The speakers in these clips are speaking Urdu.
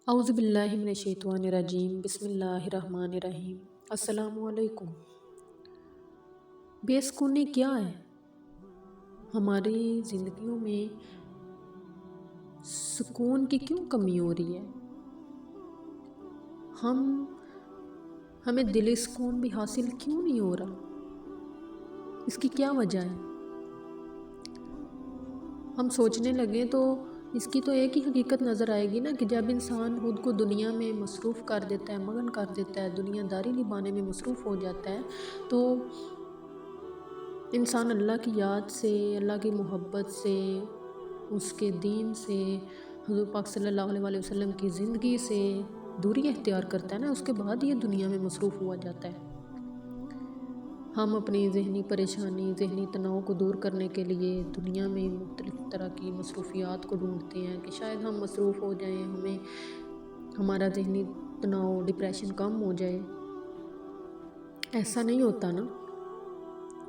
اعوذ باللہ من الشیطان الرجیم بسم اللہ الرحمن الرحیم۔ السلام علیکم۔ بے سکونی کیا ہے؟ ہماری زندگیوں میں سکون کی کیوں کمی ہو رہی ہے؟ ہمیں دلی سکون بھی حاصل کیوں نہیں ہو رہا؟ اس کی کیا وجہ ہے؟ ہم سوچنے لگیں تو اس کی تو ایک ہی حقیقت نظر آئے گی نا کہ جب انسان خود کو دنیا میں مصروف کر دیتا ہے، مگن کر دیتا ہے، دنیا داری نبھانے میں مصروف ہو جاتا ہے، تو انسان اللہ کی یاد سے، اللہ کی محبت سے، اس کے دین سے، حضور پاک صلی اللہ علیہ وسلم کی زندگی سے دوری اختیار کرتا ہے نا، اس کے بعد یہ دنیا میں مصروف ہوا جاتا ہے۔ ہم اپنی ذہنی پریشانی، ذہنی تناؤ کو دور کرنے کے لیے دنیا میں مختلف طرح کی مصروفیات کو ڈھونڈتے ہیں کہ شاید ہم مصروف ہو جائیں، ہمارا ذہنی تناؤ، ڈپریشن کم ہو جائے۔ ایسا نہیں ہوتا نا،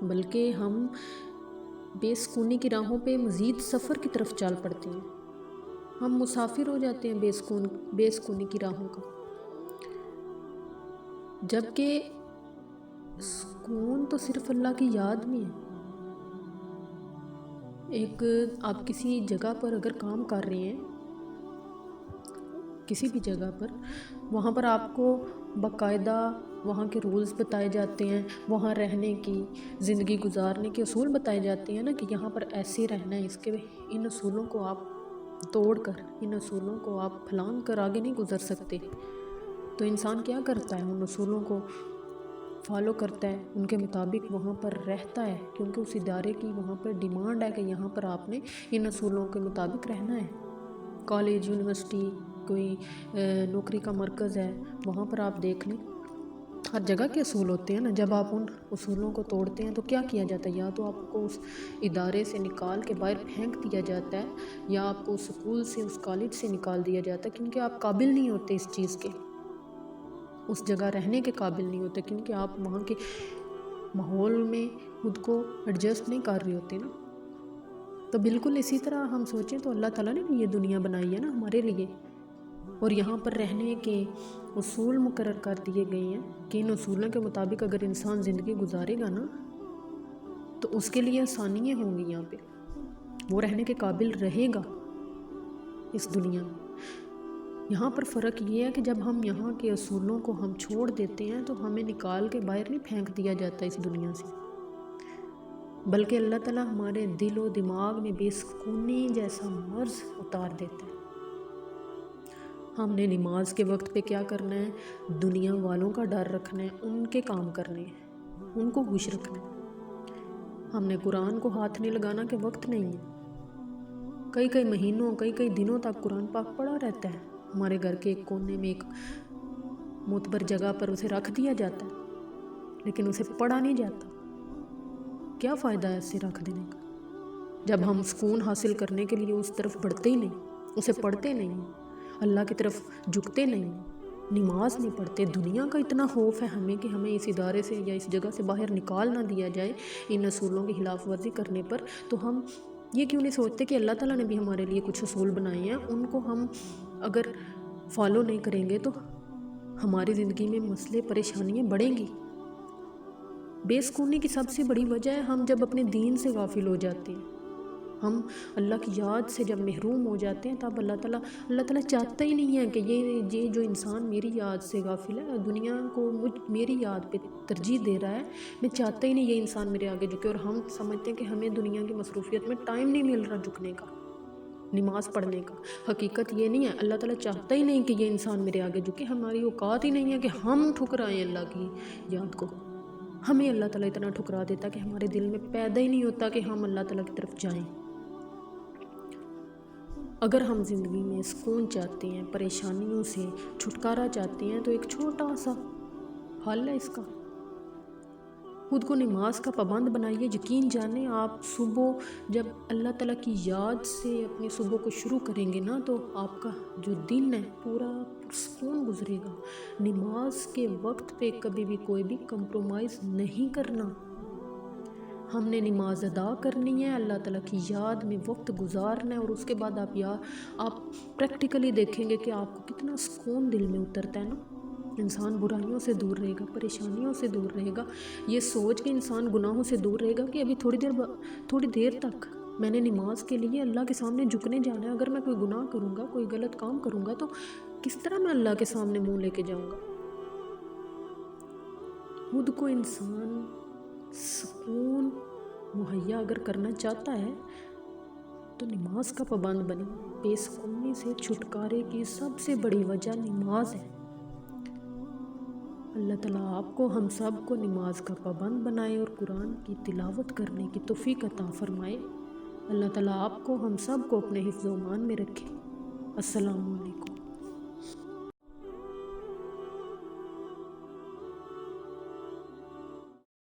بلکہ ہم بے سکونی کی راہوں پہ مزید سفر کی طرف چال پڑتے ہیں۔ ہم مسافر ہو جاتے ہیں بے سکونی کی راہوں کا، جبکہ سکون تو صرف اللہ کی یاد میں ہے۔ آپ کسی جگہ پر اگر کام کر رہے ہیں، کسی بھی جگہ پر، وہاں پر آپ کو باقاعدہ وہاں کے رولز بتائے جاتے ہیں، وہاں رہنے کی، زندگی گزارنے کے اصول بتائے جاتے ہیں نا کہ یہاں پر ایسے رہنا ہے، ان اصولوں کو آپ توڑ کر، ان اصولوں کو آپ پھلانگ کر آگے نہیں گزر سکتے۔ تو انسان کیا کرتا ہے؟ ان اصولوں کو فالو کرتا ہے، ان کے مطابق وہاں پر رہتا ہے، کیونکہ اس ادارے کی وہاں پر ڈیمانڈ ہے کہ یہاں پر آپ نے ان اصولوں کے مطابق رہنا ہے۔ کالج، یونیورسٹی، کوئی نوکری کا مرکز ہے، وہاں پر آپ دیکھ لیں، ہر جگہ کے اصول ہوتے ہیں نا۔ جب آپ ان اصولوں کو توڑتے ہیں تو کیا کیا جاتا ہے؟ یا تو آپ کو اس ادارے سے نکال کے باہر پھینک دیا جاتا ہے، یا آپ کو اس سکول سے، اس کالج سے نکال دیا جاتا ہے، کیونکہ آپ قابل نہیں ہوتے اس چیز کے، اس جگہ رہنے کے قابل نہیں ہوتے، کیونکہ آپ وہاں کے ماحول میں خود کو ایڈجسٹ نہیں کر رہے ہوتے نا۔ تو بالکل اسی طرح ہم سوچیں تو اللہ تعالیٰ نے بھی یہ دنیا بنائی ہے نا ہمارے لیے، اور یہاں پر رہنے کے اصول مقرر کر دیے گئے ہیں کہ ان اصولوں کے مطابق اگر انسان زندگی گزارے گا نا تو اس کے لیے آسانیاں ہوں گی، یہاں پہ وہ رہنے کے قابل رہے گا اس دنیا میں۔ یہاں پر فرق یہ ہے کہ جب ہم یہاں کے اصولوں کو ہم چھوڑ دیتے ہیں تو ہمیں نکال کے باہر نہیں پھینک دیا جاتا اس دنیا سے، بلکہ اللہ تعالیٰ ہمارے دل و دماغ میں بے سکونی جیسا مرض اتار دیتا ہے۔ ہم نے نماز کے وقت پہ کیا کرنا ہے؟ دنیا والوں کا ڈر رکھنا ہے، ان کے کام کرنے ہیں، ان کو خوش رکھنا ہے۔ ہم نے قرآن کو ہاتھ نہیں لگانا کہ وقت نہیں ہے۔ کئی مہینوں، کئی دنوں تک قرآن پاک پڑھا رہتا ہے، ہمارے گھر کے ایک کونے میں ایک معتبر جگہ پر اسے رکھ دیا جاتا ہے، لیکن اسے پڑھا نہیں جاتا۔ کیا فائدہ ہے اسے رکھ دینے کا جب ہم سکون حاصل کرنے کے لیے اس طرف بڑھتے ہی نہیں، اسے پڑھتے نہیں، اللہ کی طرف جھکتے نہیں، نماز نہیں پڑھتے؟ دنیا کا اتنا خوف ہے ہمیں کہ ہمیں اس ادارے سے یا اس جگہ سے باہر نکال نہ دیا جائے ان اصولوں کی خلاف ورزی کرنے پر، تو ہم یہ کیوں نہیں سوچتے کہ اللہ تعالیٰ نے بھی ہمارے لیے کچھ اصول بنائے ہیں، ان کو ہم اگر فالو نہیں کریں گے تو ہماری زندگی میں مسئلے، پریشانیاں بڑھیں گی۔ بے سکونی کی سب سے بڑی وجہ ہے ہم جب اپنے دین سے غافل ہو جاتے ہیں، ہم اللہ کی یاد سے جب محروم ہو جاتے ہیں، تب اللہ تعالیٰ چاہتا ہی نہیں ہے کہ یہ جو انسان میری یاد سے غافل ہے، دنیا کو میری یاد پہ ترجیح دے رہا ہے، میں چاہتا ہی نہیں یہ انسان میرے آگے جھکے، اور ہم سمجھتے ہیں کہ ہمیں دنیا کی مصروفیت میں ٹائم نہیں مل رہا جھکنے کا، نماز پڑھنے کا۔ حقیقت یہ نہیں ہے، اللہ تعالیٰ چاہتا ہی نہیں کہ یہ انسان میرے آگے جھکے، ہماری اوقات ہی نہیں ہے کہ ہم ٹھکرائیں اللہ کی یاد کو۔ ہمیں اللہ تعالیٰ اتنا ٹھکرا دیتا کہ ہمارے دل میں پیدا ہی نہیں ہوتا کہ ہم اللہ تعالیٰ کی طرف جائیں۔ اگر ہم زندگی میں سکون چاہتے ہیں، پریشانیوں سے چھٹکارا چاہتے ہیں، تو ایک چھوٹا سا حل ہے اس کا، خود کو نماز کا پابند بنائیے۔ یقین جانیں، آپ صبح جب اللہ تعالیٰ کی یاد سے اپنی صبح کو شروع کریں گے نا، تو آپ کا جو دن ہے پورا پرسکون گزرے گا۔ نماز کے وقت پہ کبھی بھی کوئی بھی کمپرومائز نہیں کرنا۔ ہم نے نماز ادا کرنی ہے، اللہ تعالیٰ کی یاد میں وقت گزارنا ہے، اور اس کے بعد آپ پریکٹیکلی دیکھیں گے کہ آپ کو کتنا سکون دل میں اترتا ہے نا۔ انسان برائیوں سے دور رہے گا، پریشانیوں سے دور رہے گا، یہ سوچ کے انسان گناہوں سے دور رہے گا کہ ابھی تھوڑی دیر تک میں نے نماز کے لیے اللہ کے سامنے جھکنے جانا ہے، اگر میں کوئی گناہ کروں گا، کوئی غلط کام کروں گا تو کس طرح میں اللہ کے سامنے منہ لے کے جاؤں گا۔ خود کو انسان سکون مہیا اگر کرنا چاہتا ہے تو نماز کا پابند بنے۔ بے سکونی سے چھٹکارے کی سب سے بڑی وجہ نماز ہے۔ اللہ تعالیٰ آپ کو، ہم سب کو نماز کا پابند بنائے اور قرآن کی تلاوت کرنے کی توفیق عطا فرمائے۔ اللہ تعالیٰ آپ کو، ہم سب کو اپنے حفظ و امان میں رکھے۔ السلام علیکم۔